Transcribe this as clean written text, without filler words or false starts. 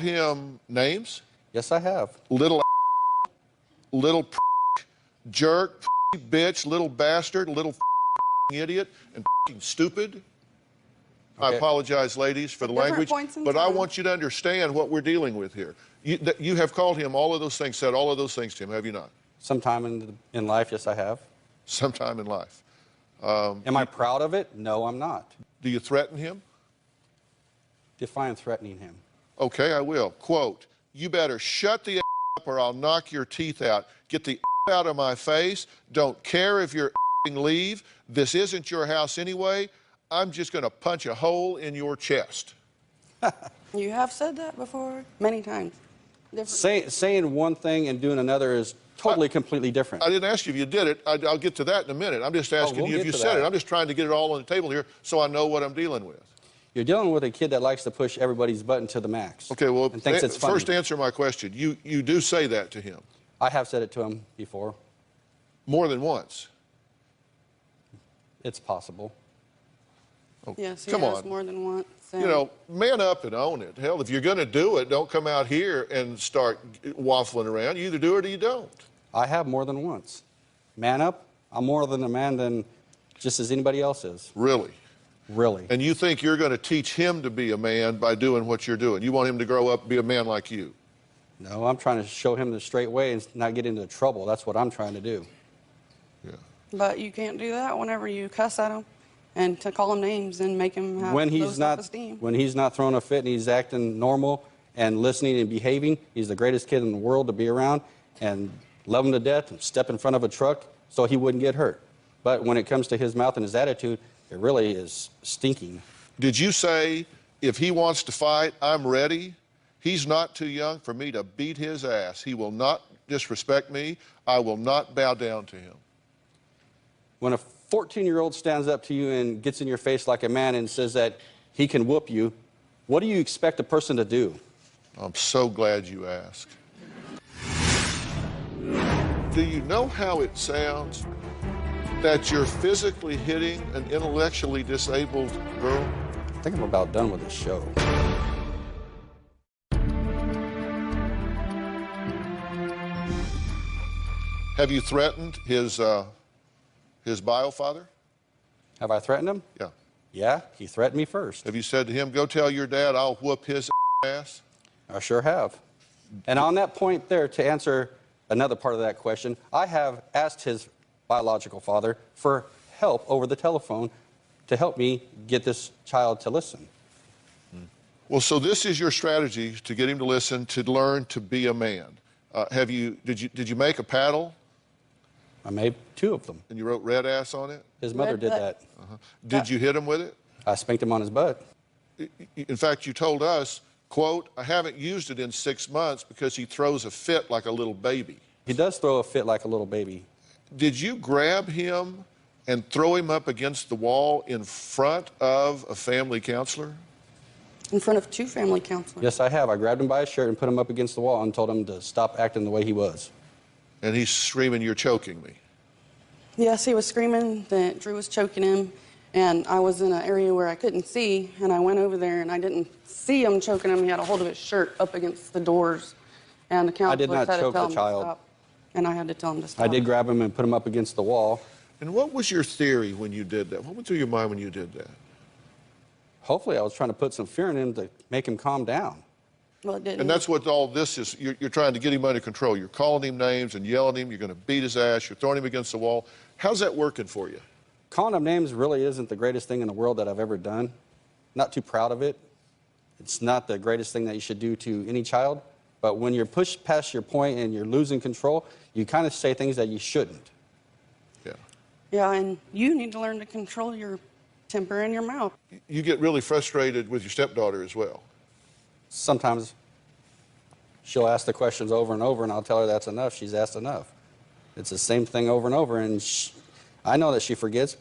him names? Yes, I have. Little jerk, bitch, little bastard, little idiot, and stupid. Okay. I apologize, ladies, for the language, but I want you to understand what we're dealing with here. You have called him all of those things, said all of those things to him, have you not? Sometime in life, yes, I have. Sometime in life. Am I proud of it? No, I'm not. Do you threaten him? Define threatening him. Okay, I will. Quote, you better shut the up or I'll knock your teeth out. Get the out of my face. Don't care if you're leave. This isn't your house anyway. I'm just going to punch a hole in your chest. You have said that before, many times. Saying one thing and doing another is totally, completely different. I didn't ask you if you did it. I'll get to that in a minute. I'm just asking you if you said it. I'm just trying to get it all on the table here so I know what I'm dealing with. You're dealing with a kid that likes to push everybody's button to the max. Okay, well, and thinks it's funny. First answer my question. You do say that to him? I have said it to him before. More than once? It's possible. Oh, yes, he come has on. more than once. You know, man up and own it. Hell, if you're going to do it, don't come out here and start waffling around. You either do it or you don't. I have more than once. Man up. I'm more than a man than just as anybody else is. Really? Really. And you think you're going to teach him to be a man by doing what you're doing? You want him to grow up and be a man like you? No, I'm trying to show him the straight way and not get into trouble. That's what I'm trying to do. Yeah. But you can't do that whenever you cuss at him and to call him names and make him have low self-esteem. When he's not throwing a fit and he's acting normal and listening and behaving, he's the greatest kid in the world to be around and love him to death and step in front of a truck so he wouldn't get hurt. But when it comes to his mouth and his attitude, it really is stinking. Did you say, if he wants to fight, I'm ready? He's not too young for me to beat his ass. He will not disrespect me. I will not bow down to him. When a 14-year-old stands up to you and gets in your face like a man and says that he can whoop you, what do you expect a person to do? I'm so glad you asked. Do you know how it sounds that you're physically hitting an intellectually disabled girl? I think I'm about done with this show. Have you threatened his bio father? Have I threatened him? Yeah. Yeah, he threatened me first. Have you said to him, go tell your dad I'll whoop his ass? I sure have. And on that point there, to answer another part of that question, I have asked his biological father for help over the telephone to help me get this child to listen. Well, so this is your strategy to get him to listen, to learn to be a man. Did you make a paddle? I made 2 of them. And you wrote red ass on it? His mother did that. Did you hit him with it? I spanked him on his butt. In fact, you told us, quote, I haven't used it in 6 months because he throws a fit like a little baby. He does throw a fit like a little baby. Did you grab him and throw him up against the wall in front of a family counselor? In front of 2 family counselors. Yes, I have. I grabbed him by his shirt and put him up against the wall and told him to stop acting the way he was. And he's screaming, you're choking me. Yes, he was screaming that Drew was choking him, and I was in an area where I couldn't see, and I went over there and I didn't see him choking him. He had a hold of his shirt up against the doors, and the counselor had to tell him to stop. And I had to tell him to stop. I did grab him and put him up against the wall. And what was your theory when you did that? What went through your mind when you did that? Hopefully I was trying to put some fear in him to make him calm down. Well, it didn't. And that's what all this is. You're trying to get him under control. You're calling him names and yelling at him. You're going to beat his ass. You're throwing him against the wall. How's that working for you? Calling him names really isn't the greatest thing in the world that I've ever done. Not too proud of it. It's not the greatest thing that you should do to any child. But when you're pushed past your point and you're losing control, you kind of say things that you shouldn't. Yeah. Yeah, and you need to learn to control your temper in your mouth. You get really frustrated with your stepdaughter as well. Sometimes she'll ask the questions over and over, and I'll tell her that's enough. She's asked enough. It's the same thing over and over, and I know that she forgets,